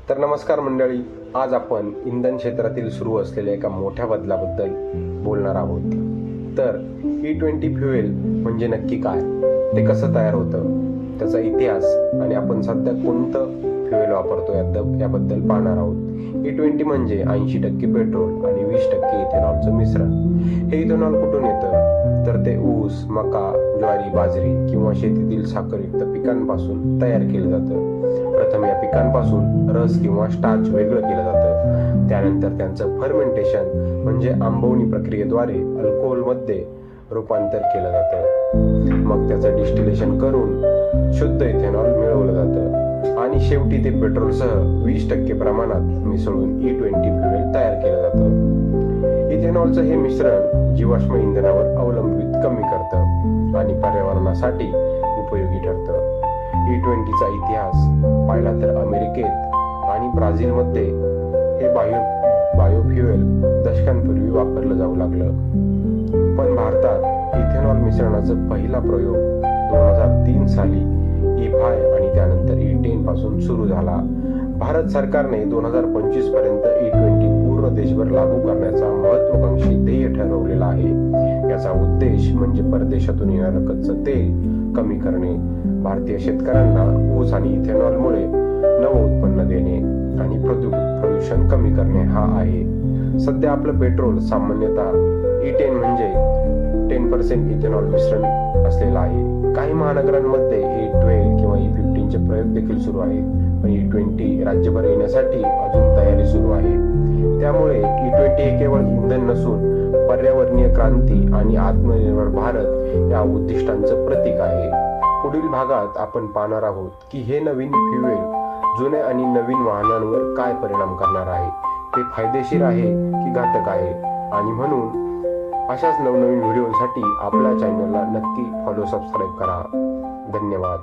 तर नमस्कार मंडळी, आज आपण इंधन क्षेत्रातील सुरू असलेल्या एका मोठ्या बदलाबद्दल बोलणार आहोत. तर E20 फ्युएल म्हणजे नक्की काय, ते कसं तयार होतं, त्याचा इतिहास आणि आपण सध्या कोणतं फ्युएल वापरतो याबद्दल पाहणार आहोत. E20 म्हणजे 80% पेट्रोल आणि 20% इथेनॉलचं मिश्रण. हे इथेनॉल कुठून येतं, तर ते ऊस, मका, ज्वारी, बाजरी किंवा शेतीतील साखरयुक्त पिकांपासून तयार केलं जातं. प्रथम या पिकांपासून रस किंवा स्टार्च वेगळं केलं जातं. त्यानंतर त्यांचं फर्मेंटेशन म्हणजे आंबवणी प्रक्रियेद्वारे अल्कोहोलमध्ये रूपांतर केलं जातं. मग त्याचं डिस्टिलेशन करून शुद्ध इथेनॉल मिळवलं जातं आणि शेवटी ते पेट्रोलसह 20% प्रमाणात मिसळून E20 फ्युएल तयार केलं जातं. इथेनॉलचं हे मिश्रण जीवाश्म इंधनावर अवलंबित कमी करतं आणि पर्यावरणासाठी उपयोगी ठरतं. E20चा इतिहास पाहिला तर अमेरिकेत आणि ब्राझीलमध्ये हे बायोफ्युएल दशकांपूर्वी वापरलं जाऊ लागलं. पण भारतात इथेनॉल मिश्रणाचा पहिला प्रयोग 2003 साली E5 आणि त्यानंतर E10 पासून सुरू झाला. भारत सरकारने 2025 पर्यंत E20 पूर्ण देशभर लागू करण्याचा महत्वाकांक्षी ध्येय ठरवलेला आहे. याचा उद्देश म्हणजे परदेशातून येणारं कच्चं तेल कमी करणे, भारतीय शेतकऱ्यांना ऊस आणि इथेनॉलमुळे नवं उत्पन्न देणे आणि प्रदूषण कमी करणे हा आहे. सध्या आपलं पेट्रोल सामान्यतः E10 म्हणजे 10% इथेनॉल मिश्रण असलेलं आहे. काही महानगरांमध्ये E12 किंवा E15 चे प्रयोग देखील सुरू आहेत, पण E20 राज्यभर येण्यासाठी अजून तयारी सुरू आहे. त्यामुळे E20 हे केवळ इंधन नसून पर्यावरणीय क्रांती आणि आत्मनिर्भर भारत या उद्दिष्टांचं प्रतीक आहे. पुढील भागात आपण पाहणार आहोत की हे नवीन फ्युएल जुन्या आणि नवीन वाहनांवर काय परिणाम करणार आहे, ते फायदेशीर आहे की घातक आहे, आणि म्हणून अशाच नवनवीन व्हिडिओसाठी आपल्या चॅनलला नक्की सबस्क्राईब करा. धन्यवाद.